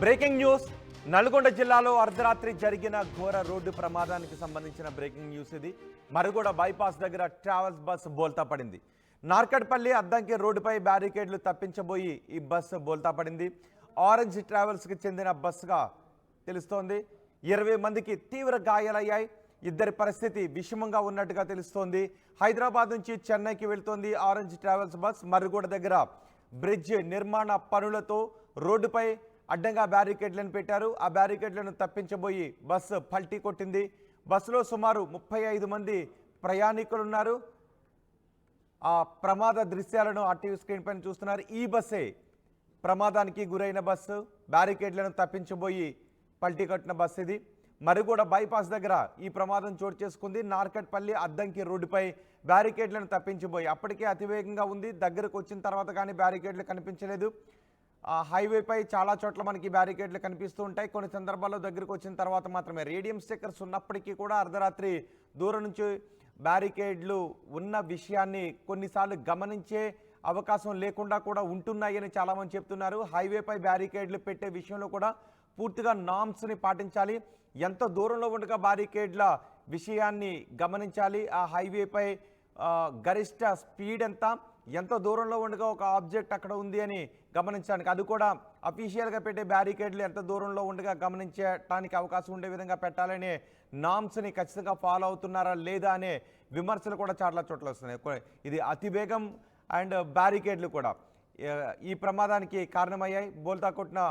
Breaking news. Nalgonda జిల్లాలో అర్ధరాత్రి జరిగిన ఘోర రోడ్డు ప్రమాదానికి సంబంధించిన బ్రేకింగ్ న్యూస్ ఇది. మరుగుడ బైపాస్ దగ్గర ట్రావెల్స్ బస్సు బోల్తా పడింది. నార్కట్పల్లి అద్దంకి రోడ్డుపై బ్యారికేడ్లు తప్పించబోయి ఈ బస్సు బోల్తా పడింది. ఆరెంజ్ ట్రావెల్స్కి చెందిన బస్సుగా తెలుస్తోంది. 20 మందికి తీవ్ర గాయాలయ్యాయి. ఇద్దరి పరిస్థితి విషమంగా ఉన్నట్టుగా తెలుస్తోంది. హైదరాబాద్ నుంచి చెన్నైకి వెళ్తోంది ఆరెంజ్ ట్రావెల్స్ బస్. మరుగుడ దగ్గర బ్రిడ్జ్ నిర్మాణ పనులతో రోడ్డుపై అడ్డంగా బ్యారికేడ్లను పెట్టారు. ఆ బ్యారికేడ్లను తప్పించబోయి బస్సు పల్టీ కొట్టింది. బస్సులో సుమారు 35 మంది ప్రయాణికులున్నారు. ఆ ప్రమాద దృశ్యాలను ఆర్టీవీ స్క్రీన్ పైన చూస్తున్నారు. ఈ బస్సే ప్రమాదానికి గురైన బస్సు. బ్యారికేడ్లను తప్పించబోయి పల్టీ కొట్టిన బస్సు ఇది. మరుగుడ బైపాస్ దగ్గర ఈ ప్రమాదం చోటు చేసుకుంది. నార్కట్పల్లి అద్దంకి రోడ్డుపై బ్యారికేడ్లను తప్పించబోయి అప్పటికే అతివేగంగా ఉంది. దగ్గరకు వచ్చిన తర్వాత కానీ బ్యారికేడ్లు కనిపించలేదు. హైవేపై చాలా చోట్ల మనకి బ్యారికేడ్లు కనిపిస్తూ ఉంటాయి. కొన్ని సందర్భాల్లో దగ్గరకు వచ్చిన తర్వాత మాత్రమే. రేడియం స్టిక్కర్స్ ఉన్నప్పటికీ కూడా అర్ధరాత్రి దూరం నుంచి బ్యారికేడ్లు ఉన్న విషయాన్ని కొన్నిసార్లు గమనించే అవకాశం లేకుండా కూడా ఉంటున్నాయని చాలామంది చెప్తున్నారు. హైవేపై బ్యారికేడ్లు పెట్టే విషయంలో కూడా పూర్తిగా నామ్స్ని పాటించాలి. ఎంత దూరంలో ఉండగా బ్యారికేడ్ల విషయాన్ని గమనించాలి. ఆ హైవేపై గరిష్ట స్పీడ్ ఎంత దూరంలో ఉండగా ఒక ఆబ్జెక్ట్ అక్కడ ఉంది అని గమనించడానికి, అది కూడా అఫీషియల్గా పెట్టే బ్యారికేడ్లు ఎంత దూరంలో ఉండగా గమనించడానికి అవకాశం ఉండే విధంగా పెట్టాలనే నామ్స్ని ఖచ్చితంగా ఫాలో అవుతున్నారా లేదా అనే విమర్శలు కూడా చాలా చోట్ల వస్తున్నాయి. ఇది అతివేగం అండ్ బ్యారికేడ్లు కూడా ఈ ప్రమాదానికి కారణమయ్యాయి. బోల్తా కొట్టిన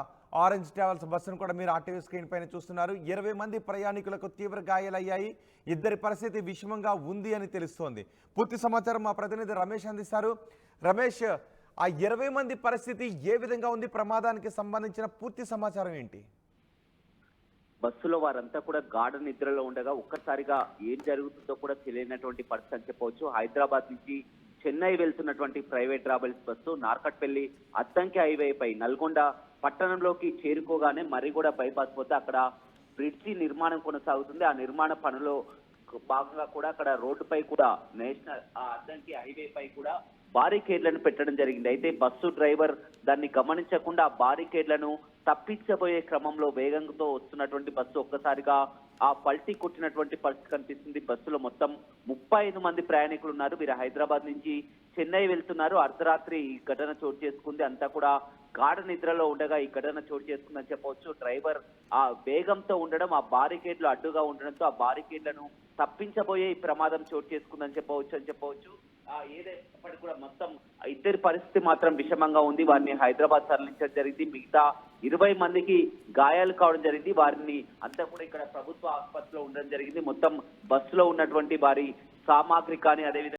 ఆరెంజ్ ట్రావెల్స్ బస్సును కూడా మీరు ఆర్టీవీ స్క్రీన్ పైన చూస్తున్నారు. 20 మంది ప్రయాణికులకు తీవ్ర గాయాలయ్యాయి. ఇద్దరి పరిస్థితి విషమంగా ఉంది అని తెలుస్తోంది. పూర్తి సమాచారం మా ప్రతినిధి రమేష్ అందిస్తారు. రమేష్, ఆ 20 మంది పరిస్థితి ఏ విధంగా ఉంది? ప్రమాదానికి సంబంధించిన పూర్తి సమాచారం ఏంటి? బస్సులో వారంతా కూడా గాఢ నిద్రలో ఉండగా ఒక్కసారిగా ఏం జరుగుతుందో కూడా తెలియనటువంటి పరిస్థితి అని చెప్పవచ్చు. హైదరాబాద్ నుంచి చెన్నై వెళ్తున్నటువంటి private travels bus Narketpally Addanki హైవేపై నల్గొండ పట్టణంలోకి చేరుకోగానే మరిగూడ బైపాస్ పోతే అక్కడ బ్రిడ్జి నిర్మాణం కొనసాగుతుంది. ఆ నిర్మాణ పనులో భాగంగా కూడా అక్కడ రోడ్డుపై కూడా నేషనల్ అద్దంకి హైవేపై కూడా బారికేడ్లను పెట్టడం జరిగింది. అయితే బస్సు డ్రైవర్ దాన్ని గమనించకుండా ఆ బారికేడ్లను తప్పించబోయే క్రమంలో వేగంతో వస్తున్నటువంటి బస్సు ఒక్కసారిగా ఆ పల్టీ కొట్టినటువంటి పరిస్థితి కనిపిస్తుంది. బస్సులో మొత్తం 35 మంది ప్రయాణికులు ఉన్నారు. వీరు హైదరాబాద్ నుంచి చెన్నై వెళ్తున్నారు. అర్ధరాత్రి ఈ ఘటన చోటు చేసుకుంది. అంతా కూడా గాఢ నిద్రలో ఉండగా ఈ ఘటన చోటు చేసుకుందని చెప్పవచ్చు. డ్రైవర్ ఆ వేగంతో ఉండడం, ఆ బారికేడ్లు అడ్డుగా ఉండడంతో ఆ బారికేడ్లను తప్పించబోయే ఈ ప్రమాదం చోటు చేసుకుందని చెప్పవచ్చు. ఏదైనప్పటికీ కూడా మొత్తం ఇద్దరి పరిస్థితి మాత్రం విషమంగా ఉంది. వారిని హైదరాబాద్ తరలించడం జరిగింది. మిగతా 20 మందికి గాయాలు కావడం జరిగింది. వారిని అంతా కూడా ఇక్కడ ప్రభుత్వ ఆసుపత్రిలో ఉండడం జరిగింది. మొత్తం బస్సులో ఉన్నటువంటి వారి సామాగ్రి కానీ అదేవిధంగా